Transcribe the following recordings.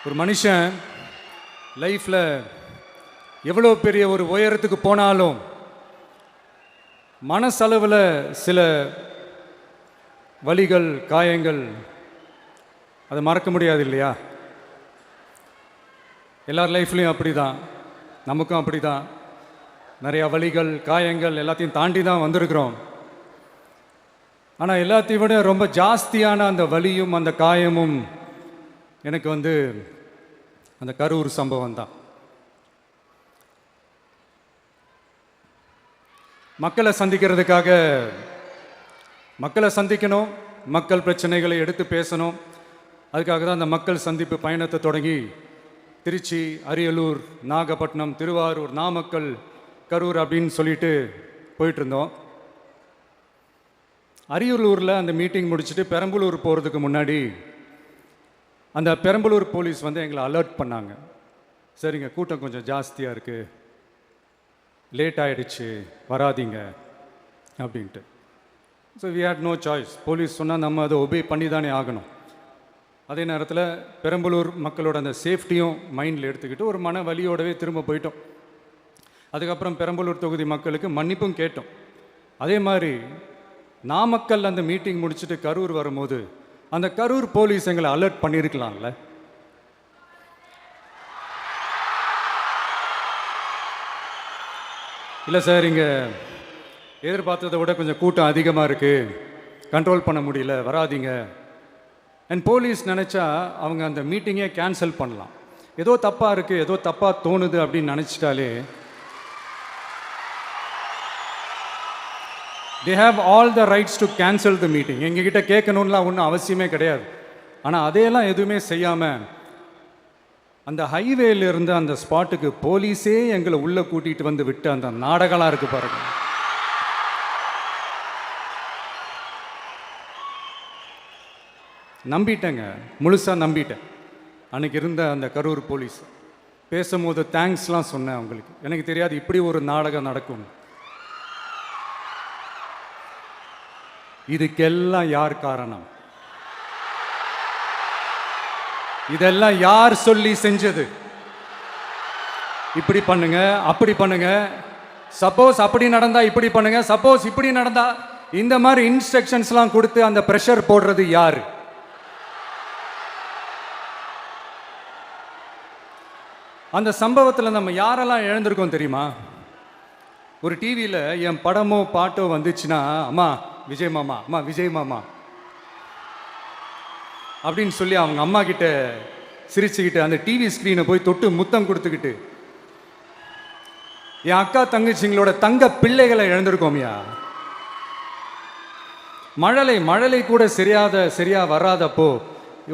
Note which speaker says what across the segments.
Speaker 1: ஒரு மனுஷன் லைஃப்பில் எவ்வளோ பெரிய ஒரு உயரத்துக்கு போனாலும் மனசளவில் சில வலிகள் காயங்கள் அதை மறக்க முடியாது இல்லையா? எல்லார் லைஃப்லையும் அப்படி தான், நமக்கும் அப்படி தான். நிறையா வலிகள் காயங்கள் எல்லாத்தையும் தாண்டி தான் வந்திருக்கிறோம். ஆனால் எல்லாத்தையும் விட ரொம்ப ஜாஸ்தியான அந்த வலியும் அந்த காயமும் எனக்கு அந்த கரூர் சம்பவம் தான். மக்களை சந்திக்கணும், மக்கள் பிரச்சனைகளை எடுத்து பேசணும். அதுக்காக தான் அந்த மக்கள் சந்திப்பு பயணத்தை தொடங்கி திருச்சி, அரியலூர், நாகப்பட்டினம், திருவாரூர், நாமக்கல், கரூர் அப்படின்னு சொல்லிட்டு போயிட்டுருந்தோம். அரியலூரில் அந்த மீட்டிங் முடிச்சுட்டு பெரம்பலூர் போகிறதுக்கு முன்னாடி அந்த பெரம்பலூர் போலீஸ் எங்களை அலர்ட் பண்ணாங்க. சரிங்க, கூட்டம் கொஞ்சம் ஜாஸ்தியாக இருக்குது, லேட் ஆகிடுச்சு, வராதிங்க அப்படின்ட்டு. So we had no choice. Police சொன்னால் நம்ம அதை ஒபே பண்ணி தானே ஆகணும். அதே நேரத்தில் பெரம்பலூர் மக்களோட அந்த சேஃப்டியும் மைண்டில் எடுத்துக்கிட்டு ஒரு மன வலியோடவே திரும்ப போயிட்டோம். அதுக்கப்புறம் பெரம்பலூர் தொகுதி மக்களுக்கு மன்னிப்பும் கேட்டோம். அதே மாதிரி நாமக்கல் அந்த மீட்டிங் முடிச்சுட்டு கரூர் வரும்போது அந்த கரூர் போலீஸ் எங்களை அலர்ட் பண்ணியிருக்கலாம்ல. இல்லை சார், இங்கே எதிர்பார்த்ததை விட கொஞ்சம் கூட்டம் அதிகமாக இருக்குது, கண்ட்ரோல் பண்ண முடியல, வராதிங்க. அண்ட் போலீஸ் நினச்சா அவங்க அந்த மீட்டிங்கே கேன்சல் பண்ணலாம். ஏதோ தப்பாக இருக்குது, ஏதோ தப்பாக தோணுது அப்படின்னு நினச்சிட்டாலே they have all the rights to cancel the meeting. எங்ககிட்ட கேட்கணும்லாம் ஒன்றும் அவசியமே கிடையாது. ஆனால் அதையெல்லாம் எதுவுமே செய்யாமல் அந்த ஹைவேல இருந்து அந்த ஸ்பாட்டுக்கு போலீஸே எங்களை உள்ளே கூட்டிகிட்டு வந்து விட்டு அந்த நாடகம்லாம் இருக்குது பாருங்க. நம்பிட்டேங்க, முழுசாக நம்பிட்டேன். அன்றைக்கி இருந்த அந்த கரூர் போலீஸ் பேசும்போது தேங்க்ஸ்லாம் சொன்னேன் அவங்களுக்கு. எனக்கு தெரியாது இப்படி ஒரு நாடகம் நடக்கும். இதுக்கெல்லாம் யார் காரணம்? இதெல்லாம் யார் சொல்லி செஞ்சது? இப்படி பண்ணுங்க, அப்படி பண்ணுங்க, சப்போஸ் அப்படி நடந்தா இப்படி பண்ணுங்க, சப்போஸ் இப்படி நடந்தா இந்த மாதிரி இன்ஸ்ட்ரக்ஷன்ஸ்லாம் கொடுத்து அந்த பிரஷர் போடுறது யாரு? அந்த சம்பவத்தில் நம்ம யாரெல்லாம் இழந்திருக்கோம் தெரியுமா? ஒரு டிவியில் என் படமோ பாட்டோ வந்துச்சுன்னா, அம்மா விஜய் மாமா, அம்மா விஜய் மாமா அப்படின்னு சொல்லி அவங்க அம்மா கிட்ட சிரிச்சுக்கிட்டு அந்த டிவி ஸ்க்ரீனை போய் தொட்டு முத்தம் கொடுத்துக்கிட்டு என் அக்கா தங்கச்சிங்களோட தங்க பிள்ளைகளை இழந்திருக்கோமியா. மழலை கூட சரியா வராதப்போ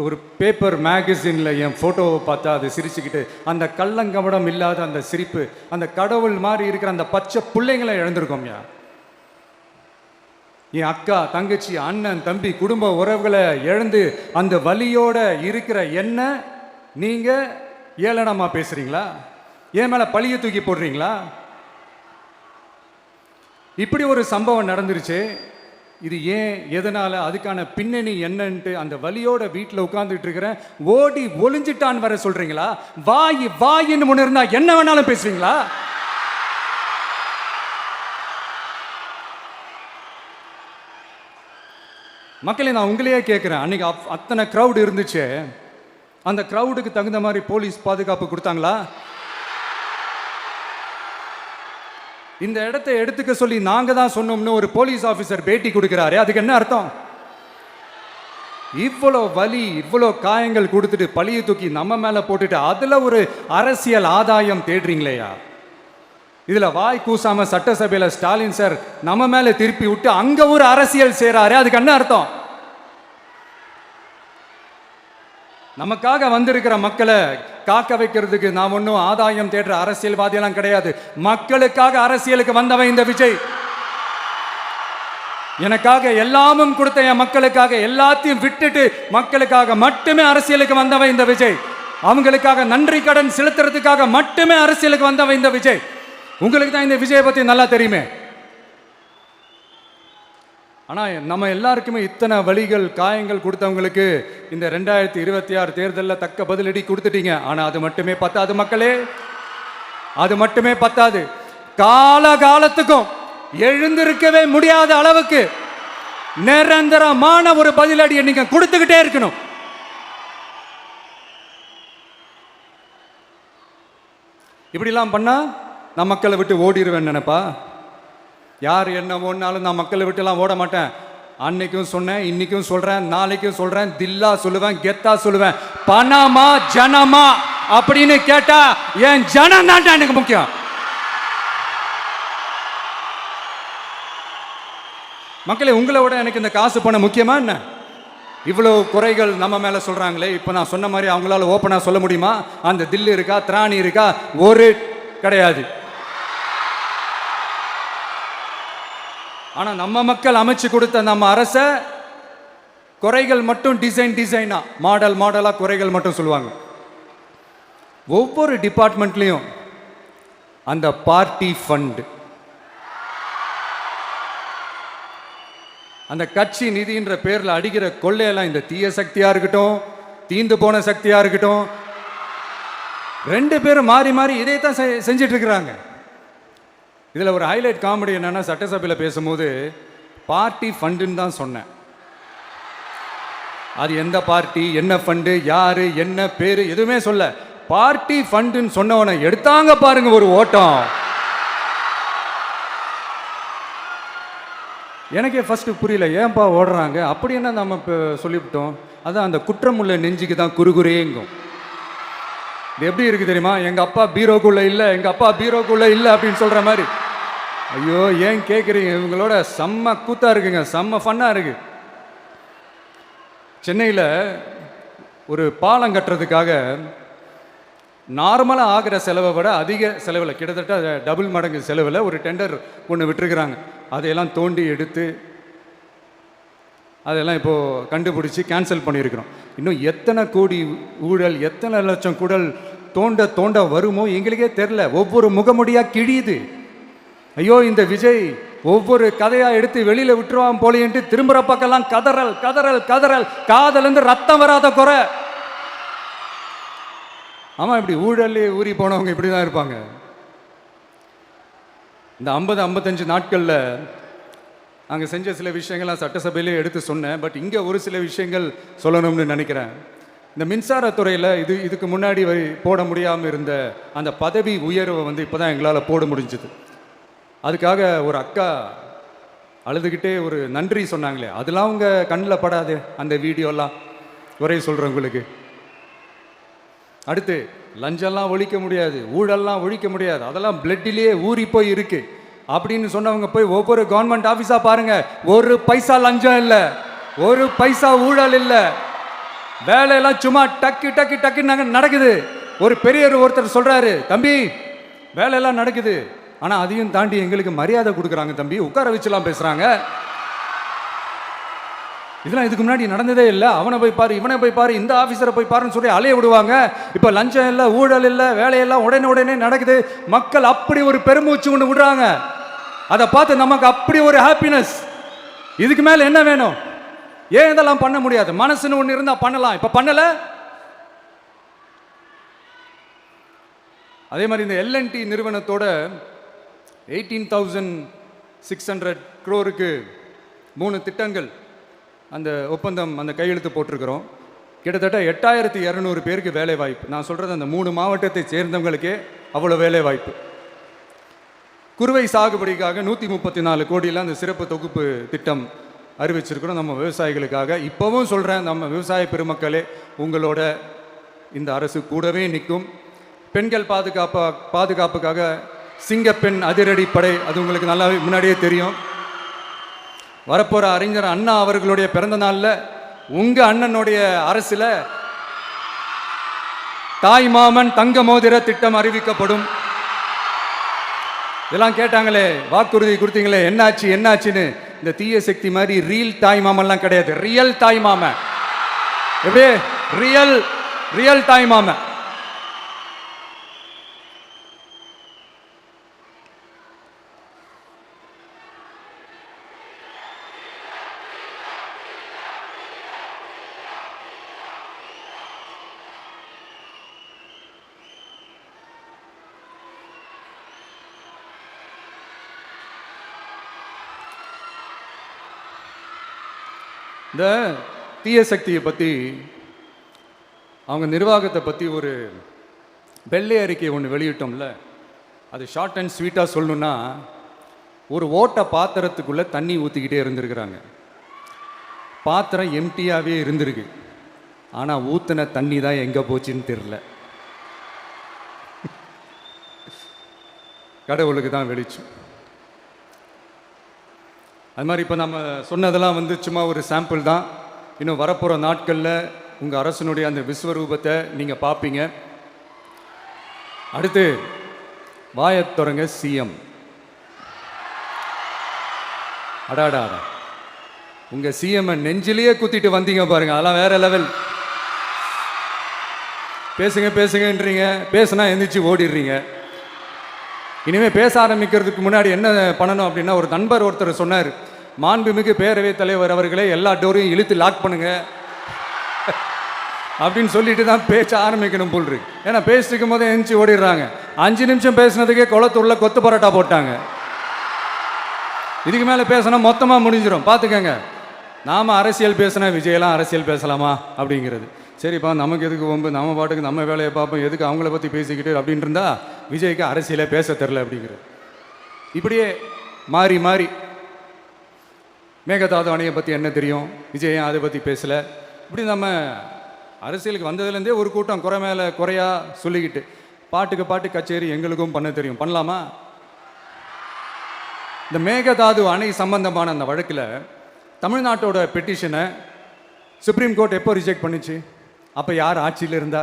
Speaker 1: ஒரு பேப்பர் மேகசினில் என் ஃபோட்டோவை பார்த்தா அது சிரிச்சுக்கிட்டு அந்த கள்ளங்கவடம் இல்லாத அந்த சிரிப்பு, அந்த கடவுள் மாதிரி இருக்கிற அந்த பச்சை பிள்ளைங்களை இழந்திருக்கோம்யா. என் அக்கா தங்கச்சி அண்ணன் தம்பி குடும்ப உறவுகளை இழந்து அந்த வலியோட இருக்கிற என்ன நீங்கள் ஏளனமாக பேசுகிறீங்களா? என் மேலே பழியை தூக்கி போடுறீங்களா? இப்படி ஒரு சம்பவம் நடந்துருச்சு. இது ஏன், எதனால, அதுக்கான பின்னணி என்னன்ட்டு அந்த வலியோட வீட்டில் உட்கார்ந்துட்டு இருக்கிறேன். ஓடி ஒளிஞ்சிட்டான் வர சொல்றீங்களா? வாயின்னு முன்ன இருந்தா என்ன வேணாலும் பேசுவீங்களா? மக்களே, நான் உங்களையே கேட்குறேன், அன்னைக்கு அத்தனை க்ரௌடு இருந்துச்சு, அந்த க்ரௌடுக்கு தகுந்த மாதிரி போலீஸ் பாதுகாப்பு கொடுத்தாங்களா? இந்த இடத்தை எடுத்துக்க சொல்லி நாங்க தான் சொன்னோம்னு ஒரு போலீஸ் ஆஃபீஸர் பேட்டி கொடுக்கிறாரு. அதுக்கு என்ன அர்த்தம்? இவ்வளோ வலி, இவ்வளோ காயங்கள் கொடுத்துட்டு பழியை தூக்கி நம்ம மேல போட்டுட்டு அதுல ஒரு அரசியல் ஆதாயம் தேடுறீங்களேயா? இதுல வாய் கூசாம சட்டசபையில ஸ்டாலின் சார் நம்ம மேல திருப்பி விட்டு அங்க ஒரு அரசியல் செய்றாரு. அதுக்கு என்ன அர்த்தம்? நமக்காக வந்திருக்கிற மக்களை காக்க வைக்கிறதுக்கு நாம் ஒன்றும் ஆதாயம் தேடுற அரசியல்வாதியெல்லாம் கிடையாது. மக்களுக்காக அரசியலுக்கு வந்தவன் இந்த விஜய். எனக்காக எல்லாமும் கொடுத்த என் மக்களுக்காக எல்லாத்தையும் விட்டுட்டு மக்களுக்காக மட்டுமே அரசியலுக்கு வந்தவன் இந்த விஜய். அவங்களுக்காக நன்றி கடன் செலுத்துறதுக்காக மட்டுமே அரசியலுக்கு வந்தவன் இந்த விஜய். உங்களுக்கு தான் இந்த விஜயை பத்தி நல்லா தெரியுமே. ஆனால் நம்ம எல்லாருக்குமே இத்தனை வலிகள் காயங்கள் கொடுத்தவங்களுக்கு இந்த 2026 தேர்தலில் தக்க பதிலடி கொடுத்துட்டீங்க. ஆனால் அது மட்டுமே பத்தாது மக்களே, அது மட்டுமே பத்தாது. காலகாலத்துக்கும் எழுந்திருக்கவே முடியாத அளவுக்கு நிரந்தரமான ஒரு பதிலடியை நீங்க கொடுத்துக்கிட்டே இருக்கணும். இப்படிலாம் பண்ணா நான் மக்களை விட்டு ஓடிடுவேன் நினைப்பா? யார் என்ன ஓடினாலும் நான் மக்களை விட்டுலாம் ஓட மாட்டேன். அன்னைக்கும் சொன்னேன், இன்னைக்கும் சொல்றேன், நாளைக்கும் சொல்றேன், தில்லா சொல்லுவேன், கெத்தா சொல்லுவேன். பணமா ஜனமா அப்படின்னு கேட்டா என் ஜனம் தான் எனக்கு முக்கியம். மக்களே, உங்களை விட எனக்கு இந்த காசு பணம் முக்கியமா என்ன? இவ்வளோ குறைகள் நம்ம மேல சொல்றாங்களே, இப்போ நான் சொன்ன மாதிரி அவங்களால ஓப்பனா சொல்ல முடியுமா? அந்த தில்லு இருக்கா, திராணி இருக்கா? ஒரு கிடையாது. ஆனா நம்ம மக்கள் அமைச்சு கொடுத்த நம்ம அரச குறைகள் மட்டும் டிசைனா மாடலா குறைகள் மட்டும் சொல்லுவாங்க. ஒவ்வொரு டிபார்ட்மெண்ட்லயும் அந்த பார்ட்டி ஃபண்ட், அந்த கட்சி நிதின்ற பேர்ல அடிக்கிற கொள்ளையெல்லாம் இந்த தீய சக்தியா இருக்கட்டும், தீந்து போன சக்தியா இருக்கட்டும், ரெண்டு பேரும் மாறி மாறி இதை தான் செஞ்சிட்டு இருக்கிறாங்க. இதுல ஒரு ஹைலைட் காமெடி என்னன்னா, சட்டசபையில் பேசும்போது பார்ட்டி ஃபண்டுன்னு தான் சொன்னேன். அது எந்த பார்ட்டி, என்ன ஃபண்டு, யாரு, என்ன பேரு எதுவுமே சொல்ல. பார்ட்டி ஃபண்டுன்னு சொன்னவனை எடுத்தாங்க பாருங்க ஒரு ஓட்டம். எனக்கே ஃபர்ஸ்ட் புரியல, ஏன்பா ஓடுறாங்க? அப்படி என்ன நம்ம இப்போ சொல்லிவிட்டோம்? அதான் அந்த குற்றம் உள்ள நெஞ்சுக்கு தான் குறுகுறேங்கும். இது எப்படி இருக்கு தெரியுமா? எங்க அப்பா பீரோக்குள்ள இல்லை, எங்க அப்பா பீரோக்குள்ள இல்லை அப்படின்னு சொல்ற மாதிரி. ஐயோ, ஏன் கேட்குறீங்க? இவங்களோட செம்ம கூத்தா இருக்குங்க, செம்ம ஃபன்னா இருக்கு. சென்னையில் ஒரு பாலம் கட்டுறதுக்காக நார்மலாக ஆகிற செலவை விட அதிக செலவில், கிட்டத்தட்ட டபுள் மடங்கு செலவில் ஒரு டெண்டர் ஒன்று விட்டுருக்குறாங்க. அதையெல்லாம் தோண்டி எடுத்து அதெல்லாம் இப்போது கண்டுபிடிச்சி கேன்சல் பண்ணியிருக்கிறோம். இன்னும் எத்தனை கோடி ஊழல், எத்தனை லட்சம் குடல் தோண்ட வருமோ எங்களுக்கே தெரில. ஒவ்வொரு முகமுடியாக கிழியுது. ஐயோ, இந்த விஜய் ஒவ்வொரு கதையாக எடுத்து வெளியில் விட்டுருவான் போலேன்ட்டு திரும்புகிற பக்கம்லாம் கதறல் கதறல் கதறல். காதலேருந்து ரத்தம் வராத குறை. ஆமாம், இப்படி ஊழல்லே ஊறி போனவங்க இப்படி தான் இருப்பாங்க. இந்த 50-55 நாட்களில் நாங்கள் செஞ்ச சில விஷயங்கள்லாம் சட்டசபையிலே எடுத்து சொன்னேன். பட் இங்கே ஒரு சில விஷயங்கள் சொல்லணும்னு நினைக்கிறேன். இந்த மின்சாரத்துறையில் இதுக்கு முன்னாடி போட முடியாமல் இருந்த அந்த பதவி உயர்வை இப்போ தான் எங்களால் போட முடிஞ்சுது. அதுக்காக ஒரு அக்கா அழுதுகிட்டே ஒரு நன்றி சொன்னாங்களே, அதெல்லாம் அவங்க கண்ணில் படாது அந்த வீடியோலாம். ஒரே சொல்கிறேன் உங்களுக்கு. அடுத்து, லஞ்சம்லாம் ஒழிக்க முடியாது, ஊழல்லாம் ஒழிக்க முடியாது, அதெல்லாம் பிளட்டிலேயே ஊறி போய் இருக்கு அப்படின்னு சொன்னவங்க போய் ஒவ்வொரு கவர்மெண்ட் ஆஃபீஸா பாருங்க. ஒரு பைசா லஞ்சம் இல்லை, ஒரு பைசா ஊழல் இல்லை. வேலையெல்லாம் சும்மா டக்கு டக்கு டக்கு நடக்குது. ஒரு பெரியவர் ஒருத்தர் சொல்றாரு, தம்பி வேலையெல்லாம் நடக்குது, ஆனால் அதையும் தாண்டி எங்களுக்கு மரியாதை கொடுக்குறாங்க தம்பி, உட்கார வச்சுலாம் பேசுறாங்க. இதெல்லாம் இதுக்கு முன்னாடி நடந்ததே இல்லை. அவனை போய் பாரு, இவனை போய் பாரு, இந்த ஆஃபீஸரை போய் பாருன்னு சொல்லி அலைய விடுவாங்க. இப்போ லஞ்சம் இல்லை, ஊழல் இல்லை, வேலையெல்லாம் உடனே நடக்குது. மக்கள் அப்படி ஒரு பெருமூச்சு கொண்டு விடுறாங்க. அதை பார்த்து நமக்கு அப்படி ஒரு ஹாப்பினஸ். இதுக்கு மேலே என்ன வேணும்? ஏன் இதெல்லாம் பண்ண முடியாது? மனசுன்னு ஒன்று இருந்தால் பண்ணலாம். இப்போ பண்ணல. அதே மாதிரி இந்த எல்என்டி நிறுவனத்தோட 18,600 crore 3 திட்டங்கள் அந்த ஒப்பந்தம், அந்த கையெழுத்து போட்டிருக்கிறோம். கிட்டத்தட்ட 8,200 பேருக்கு வேலை வாய்ப்பு. நான் சொல்கிறது அந்த 3 மாவட்டத்தை சேர்ந்தவங்களுக்கே அவ்வளோ வேலை வாய்ப்பு. குறுவை சாகுபடிக்காக 134 கோடியில் அந்த சிறப்பு தொகுப்பு திட்டம் அறிவிச்சிருக்கிறோம் நம்ம விவசாயிகளுக்காக. இப்போவும் சொல்கிறேன், நம்ம விவசாய பெருமக்களே, உங்களோட இந்த அரசு கூடவே நிற்கும். பெண்கள் பாதுகாப்புக்காக சிங்கப்பெண் அதிரடி படை, அது உங்களுக்கு நல்லா முன்னாடியே தெரியும். வரப்போகிற அறிஞர் அண்ணா அவர்களுடைய பிறந்த நாளில் உங்கள் அண்ணனுடைய அரசில் தாய் மாமன் தங்க மோதிர திட்டம் அறிவிக்கப்படும். இதெல்லாம் கேட்டாங்களே, வாக்குறுதி கொடுத்தீங்களே, என்னாச்சுன்னு. இந்த தீய சக்தி மாதிரி ரியல் தாய் மாமன்லாம் கிடையாது. ரியல் தாய் மாமன். எப்படி? ரியல் தாய் மாமன். இந்த தீய சக்தியை பற்றி, அவங்க நிர்வாகத்தை பற்றி ஒரு வெள்ளை அறிக்கை ஒன்று வெளியிட்டோம்ல, அது ஷார்ட் அண்ட் ஸ்வீட்டாக சொல்லணுன்னா, ஒரு ஓட்டை பாத்திரத்துக்குள்ளே தண்ணி ஊற்றிக்கிட்டே இருந்திருக்கிறாங்க. பாத்திரம் எம்டியாகவே இருந்திருக்கு, ஆனால் ஊற்றின தண்ணி தான் எங்கே போச்சுன்னு தெரில. கடவுளுக்கு தான் வெளிச்சம். அது மாதிரி இப்போ நம்ம சொன்னதெல்லாம் வந்து சும்மா ஒரு சாம்பிள் தான். இன்னும் வரப்போகிற நாட்களில் உங்கள் அரசனுடைய அந்த விஸ்வரூபத்தை நீங்கள் பார்ப்பீங்க. அடுத்து வாயத்தொடங்க சிஎம். அடாடா, உங்கள் சிஎம் நெஞ்சிலேயே குத்திட்டு வந்தீங்க பாருங்க, அதெல்லாம் வேற லெவல். பேசுங்க பேசுங்கன்றீங்க, பேசுனா எந்திரிச்சு ஓடிடுறீங்க. இனிமேல் பேச ஆரம்பிக்கிறதுக்கு முன்னாடி என்ன பண்ணணும் அப்படின்னா, ஒரு நண்பர் ஒருத்தர் சொன்னார், மாண்புமிகு பேரவைத் தலைவர் அவர்களே எல்லா டோரையும் இழுத்து லாக் பண்ணுங்க அப்படின்னு சொல்லிட்டு தான் பேச ஆரம்பிக்கணும் போல் இருக்கு. ஏன்னா பேசிட்டு போதே எந்திரிச்சு ஓடிடுறாங்க. 5 நிமிஷம் பேசினதுக்கே குளத்தூரில் கொத்து பரோட்டா போட்டாங்க. இதுக்கு மேலே பேசினா மொத்தமாக முடிஞ்சிடும், பார்த்துக்கங்க. நாம் அரசியல் பேசினா விஜயெல்லாம் அரசியல் பேசலாமா அப்படிங்கிறது. சரிப்பா, நமக்கு எதுக்கு வம்பு, நம்ம பாட்டுக்கு நம்ம வேலையை பார்ப்போம், எதுக்கு அவங்கள பற்றி பேசிக்கிட்டு அப்படின்னு இருந்தா விஜய்க்கு அரசியலே பேச தெரில அப்படிங்கிறது. இப்படியே மாறி மாறி மேகதாது அணையை பற்றி என்ன தெரியும், விஜய் அதை பற்றி பேசலை. இப்படி நம்ம அரசியலுக்கு வந்ததுலேருந்தே ஒரு கூட்டம் குறை மேலே குறையா சொல்லிக்கிட்டு, பாட்டுக்கு பாட்டு கச்சேரி எங்களுக்கும் பண்ண தெரியும், பண்ணலாமா? இந்த மேகதாது அணை சம்பந்தமான அந்த வழக்கில் தமிழ்நாட்டோட பெட்டிஷனை சுப்ரீம் கோர்ட் எப்போ ரிஜெக்ட் பண்ணிச்சு? அப்போ யார் ஆட்சியில் இருந்தா?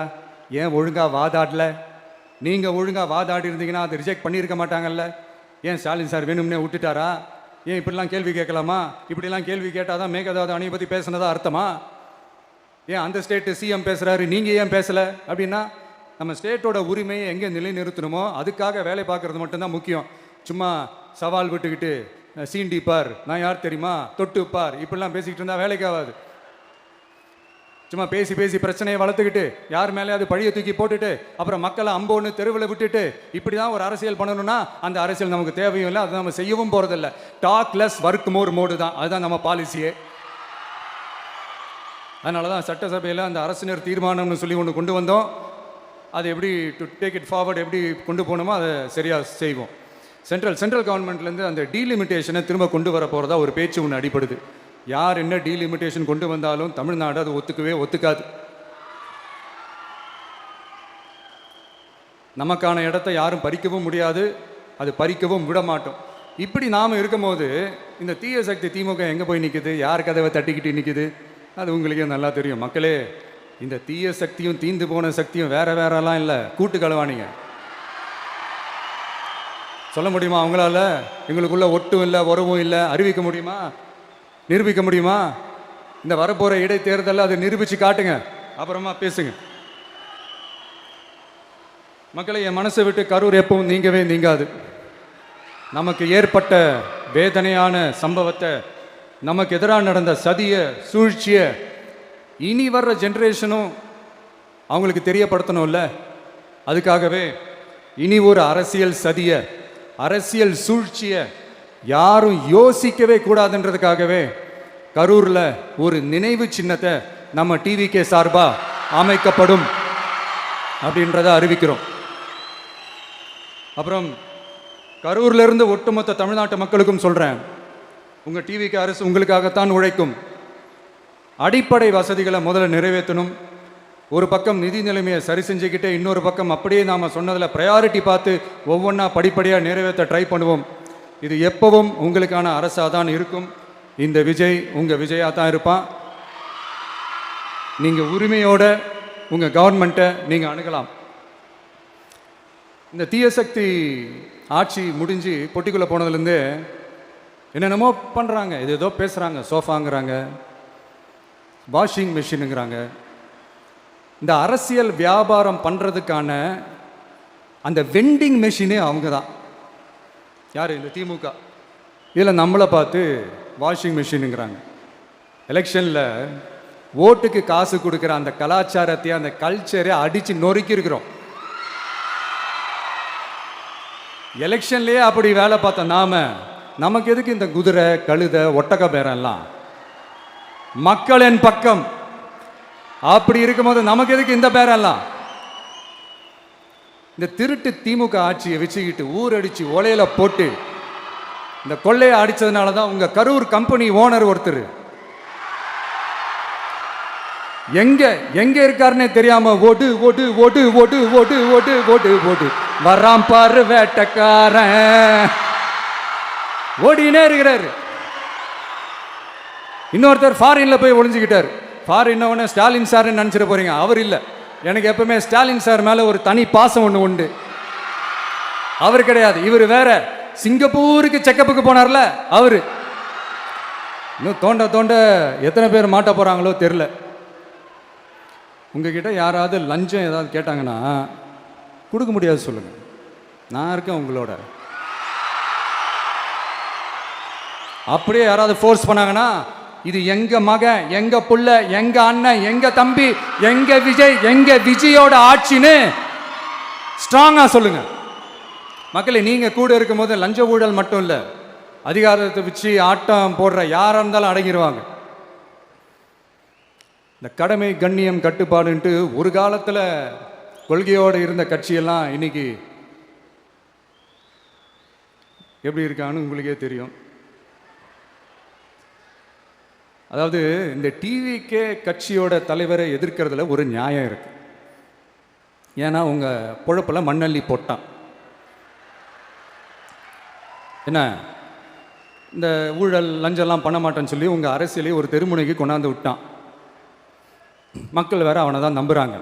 Speaker 1: ஏன் ஒழுங்காக வாதாடல? நீங்கள் ஒழுங்காக வாதாடி இருந்தீங்கன்னா அதை ரிஜெக்ட் பண்ணியிருக்க மாட்டாங்கல்ல. ஏன் ஸ்டாலின் சார் வேணும்னே விட்டுட்டாரா? ஏன் இப்படிலாம் கேள்வி கேட்கலாமா? இப்படிலாம் கேள்வி கேட்டால் தான் மேகதாது அணையை பற்றி பேசுனதா அர்த்தமா? ஏன் அந்த ஸ்டேட்டு சிஎம் பேசுகிறாரு, நீங்கள் ஏன் பேசலை அப்படின்னா, நம்ம ஸ்டேட்டோட உரிமையை எங்கே நிலைநிறுத்தணுமோ அதுக்காக வேலை பார்க்குறது மட்டும்தான் முக்கியம். சும்மா சவால் விட்டுக்கிட்டு சீண்டிப்பார், நான் யார் தெரியுமா, தொட்டுப்பார், இப்படிலாம் பேசிக்கிட்டு இருந்தால் வேலைக்கு ஆகாது. சும்மா பேசி பேசி பிரச்சனையை வளர்த்துக்கிட்டு யார் மேலே அது பழியை தூக்கி போட்டுட்டு அப்புறம் மக்களை அம்போன்னு தெருவில் விட்டுட்டு இப்படி தான் ஒரு அரசியல் பண்ணணும்னா அந்த அரசியல் நமக்கு தேவையும் இல்லை, அதை நம்ம செய்யவும் போகிறதில்ல. Talk less work more mode தான், அதுதான் நம்ம பாலிசியே. அதனால தான் சட்டசபையில் அந்த அரசினர் தீர்மானம்னு சொல்லி ஒன்று கொண்டு வந்தோம். அது எப்படி டு டேக் இட் ஃபார்வர்ட், எப்படி கொண்டு போகணுமோ அதை சரியாக செய்வோம். சென்ட்ரல் கவர்மெண்ட்லேருந்து அந்த டீலிமிட்டேஷனை திரும்ப கொண்டு வர போகிறதா ஒரு பேச்சு ஒன்று அடிப்படுது. யார் என்ன டீலிமிட்டேஷன் கொண்டு வந்தாலும் தமிழ்நாடு அது ஒத்துக்காது. நமக்கான இடத்தை யாரும் பறிக்கவும் முடியாது, அது பறிக்கவும் விட மாட்டோம். இப்படி நாம் இருக்கும்போது இந்த தீய சக்தி திமுக எங்கே போய் நிற்குது, யார் கதவை தட்டிக்கிட்டு நிற்குது, அது உங்களுக்கே நல்லா தெரியும். மக்களே, இந்த தீய சக்தியும் தீந்து போன சக்தியும் வேறலாம் இல்லை, கூட்டு களவாணிங்க. சொல்ல முடியுமா அவங்களால? எங்களுக்குள்ள ஒட்டும் இல்லை, உறவும் இல்லை, அறிவிக்க முடியுமா, நிரூபிக்க முடியுமா? இந்த வரப்போகிற இடைத்தேர்தலில் அதை நிரூபித்து காட்டுங்க, அப்புறமா பேசுங்க. மக்களை, என் மனசை விட்டு கரூர் எப்பவும் நீங்கவே நீங்காது. நமக்கு ஏற்பட்ட வேதனையான சம்பவத்தை, நமக்கு எதிராக நடந்த சதிய சூழ்ச்சிய இனி வர்ற ஜென்ரேஷனும் அவங்களுக்கு தெரியப்படுத்தணும்ல. அதுக்காகவே இனி ஒரு அரசியல் சதிய, அரசியல் சூழ்ச்சிய யாரும் யோசிக்கவே கூடாதுன்றதுக்காகவே கரூரில் ஒரு நினைவு சின்னத்தை நம்ம டிவிகே சார்பாக அமைக்கப்படும் அப்படின்றத அறிவிக்கிறோம். அப்புறம் கரூர்லேருந்து ஒட்டுமொத்த தமிழ்நாட்டு மக்களுக்கும் சொல்கிறேன், உங்கள் டிவிகே அரசு உங்களுக்காகத்தான் உழைக்கும். அடிப்படை வசதிகளை முதல்ல நிறைவேற்றணும். ஒரு பக்கம் நிதி நிலைமையை சரி செஞ்சுக்கிட்டே, இன்னொரு பக்கம் அப்படியே நாம் சொன்னதில் ப்ரையாரிட்டி பார்த்து ஒவ்வொன்றா படிப்படியாக நிறைவேற்ற ட்ரை பண்ணுவோம். இது எப்பவும் உங்களுக்கான அரசாக தான் இருக்கும். இந்த விஜய் உங்கள் விஜயாக தான் இருப்பான். நீங்கள் உரிமையோட உங்கள் கவர்மெண்ட்டை நீங்கள் அணுகலாம். இந்த தீயசக்தி ஆட்சி முடிஞ்சு பொட்டிக்குள்ளே போனதுலேருந்து என்னென்னமோ பண்ணுறாங்க, இது ஏதோ பேசுகிறாங்க, சோஃபாங்கிறாங்க, வாஷிங் மிஷினுங்கிறாங்க. இந்த அரசியல் வியாபாரம் பண்ணுறதுக்கான அந்த வெண்டிங் மெஷினே அவங்க தான். யார்? இந்த திமுக. இதில் நம்மளை பார்த்து வாஷிங் மிஷினுங்கிறாங்க. எலெக்ஷனில் ஓட்டுக்கு காசு கொடுக்குற அந்த கலாச்சாரத்தையும் அந்த கல்ச்சரை அடித்து நொறுக்கி இருக்கிறோம். எலெக்ஷன்லேயே அப்படி வேலை பார்த்த நமக்கு எதுக்கு இந்த குதிரை, கழுதை, ஒட்டக பேரெல்லாம்? மக்களின் பக்கம். அப்படி இருக்கும்போது நமக்கு எதுக்கு இந்த பேரெல்லாம்? இந்த திருட்டு திமுக ஆட்சியை வச்சுக்கிட்டு ஊரடிச்சு ஒலையில போட்டு இந்த கொள்ளையை அடிச்சதுனால தான் உங்க கரூர் கம்பெனி ஓனர் ஒருத்தர் எங்க எங்க இருக்காருன்னே தெரியாம ஓட்டு ஓட்டு ஓட்டு ஓட்டு ஓட்டு ஓட்டு ஓட்டு ஓட்டு வர்றான் பாரு வேட்டக்காரன் ஓடினே இருக்கிறாரு. இன்னொருத்தர் ஃபாரின்ல போய் ஒளிஞ்சுக்கிட்டார். ஃபாரின் உடனே ஸ்டாலின் சார்ன்னு நினைச்சிட போறீங்க. அவர் இல்லை. எனக்கு எப்பவுமே ஸ்டாலின் சார் மேல ஒரு தனி பாசம் ஒன்று உண்டு. அவர் கிடையாது, இவர் வேற. சிங்கப்பூருக்கு செக்கப்புக்கு போனார்ல அவரு. இன்னும் தோண்ட தோண்ட எத்தனை பேர் மாட்ட போறாங்களோ தெரியல. உங்ககிட்ட யாராவது லஞ்சம் ஏதாவது கேட்டாங்கன்னா கொடுக்க முடியாது சொல்லுங்க, நான் இருக்கேன் உங்களோட. அப்படியே யாராவது ஃபோர்ஸ் பண்ணாங்கன்னா இது எங்க மகன், எங்க புள்ள, எங்க அண்ணன், எங்க தம்பி, எங்க விஜய், எங்க விஜயோட ஆட்சின்னு ஸ்ட்ராங்கா சொல்லுங்க. மக்களே, நீங்க கூட இருக்கும் போது லஞ்ச ஊழல் மட்டும் இல்ல, அதிகாரத்தை வச்சு ஆட்டம் போடுற யாரா இருந்தாலும் அடங்கிடுவாங்க. இந்த கடமை கண்ணியம் கட்டுப்பாடுன்ட்டு ஒரு காலத்துல கொள்கையோடு இருந்த கட்சியெல்லாம் இன்னைக்கு எப்படி இருக்கான்னு உங்களுக்கே தெரியும். அதாவது இந்த டிவிகே கட்சியோட தலைவரை எதிர்க்கிறதுல ஒரு நியாயம் இருக்கு. ஏன்னா உங்க பொழப்புல மண்ணள்ளி போட்டான். என்ன இந்த ஊழல் லஞ்சம்லாம் பண்ண மாட்டேன்னு சொல்லி உங்க அரசியலை ஒரு தெருமுனைக்கு கொண்டாந்து விட்டான். மக்கள் வேற அவனை தான் நம்புறாங்க.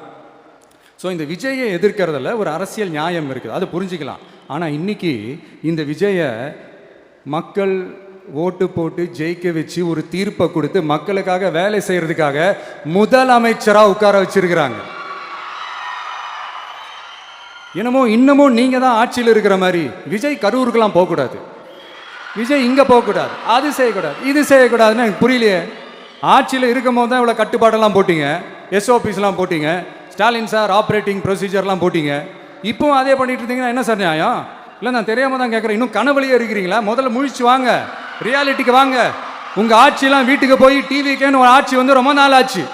Speaker 1: ஸோ இந்த விஜயை எதிர்க்கிறதுல ஒரு அரசியல் நியாயம் இருக்குது, அதை புரிஞ்சுக்கலாம். ஆனால் இன்னைக்கு இந்த விஜயை மக்கள் ஓட்டு போட்டு ஜெயிக்க வச்சு ஒரு தீர்ப்பை கொடுத்து மக்களுக்காக வேலை செய்யறதுக்காக முதலமைச்சராக உட்கார வச்சிருக்கிறாங்க. என்னமோ இன்னமும் நீங்க தான் ஆட்சியில் இருக்கிற மாதிரி. விஜய் கரூருக்கெல்லாம் போகக்கூடாது, விஜய் இங்க போகக்கூடாது, அது செய்யக்கூடாது, இது செய்யக்கூடாதுன்னு எனக்கு புரியலையே. ஆட்சியில் இருக்கும் போது தான் இவ்வளோ கட்டுப்பாடெல்லாம் போட்டீங்க, எஸ்ஓபிஸ்லாம் போட்டீங்க, ஸ்டாலின் சார் ஆப்ரேட்டிங் ப்ரொசீஜர்லாம் போட்டீங்க. இப்போவும் அதே பண்ணிட்டு இருந்தீங்கன்னா என்ன சார் நியாயம்? இல்லை, நான் தெரியாம தான் கேட்குறேன். இன்னும் கனவுலையே இருக்கிறீங்களா? முதல்ல முழிச்சு வாங்க, ரியாலிட்டிக்கு வாங்க. உங்க ஆட்சியெல்லாம் வீட்டுக்கு போய் டிவிக்கேன்னு ஒரு ஆட்சி வந்து ரொம்ப நாள் ஆச்சு.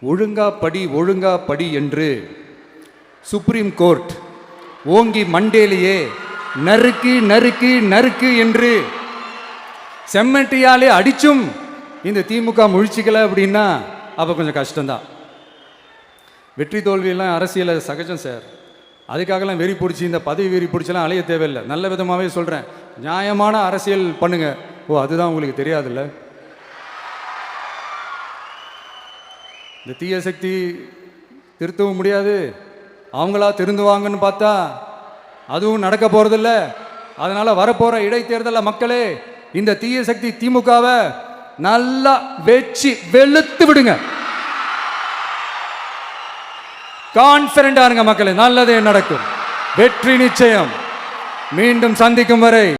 Speaker 1: ஒழுங்கா படி ஒழுங்கா படி என்று சுப்ரீம் கோர்ட் ஓங்கி மண்டேலியே நறுக்கு நறுக்கு நறுக்கு என்று செம்மட்டியாலே அடிச்சும் இந்த திமுக முழிச்சிக்கல அப்படின்னா அப்போ கொஞ்சம் கஷ்டம்தான். வெற்றி தோல்வியெல்லாம் அரசியல் சகஜம் சார். அதுக்காகலாம் வெறி பிடிச்சி இந்த பதவி வெறி பிடிச்சலாம் அலைய தேவையில்லை. நல்ல விதமாகவே சொல்கிறேன், நியாயமான அரசியல் பண்ணுங்க. ஓ, அதுதான் உங்களுக்கு தெரியாதுல்ல. இந்த தீய சக்தி திருத்தவும் முடியாது, அவங்களா திருந்துவாங்கன்னு பார்த்தா அதுவும் நடக்க போகிறதில்ல. அதனால் வரப்போகிற இடைத்தேர்தலில் மக்களே இந்த தீய சக்தி திமுகவை நல்லா வெச்சு வெளுத்து விடுங்க. கான்ஃபிடண்டா இருங்க மக்களே, நல்லதே நடக்கும், வெற்றி நிச்சயம். மீண்டும் சந்திக்கும் வரை